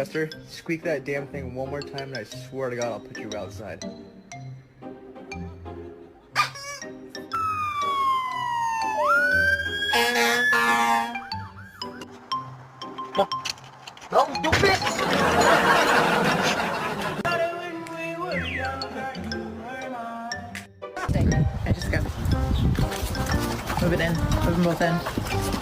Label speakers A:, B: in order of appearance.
A: Chester, squeak that damn thing one more time and I swear to God I'll put you outside.
B: No, you bitch!
C: Okay, just go. Move it in. Move them both in.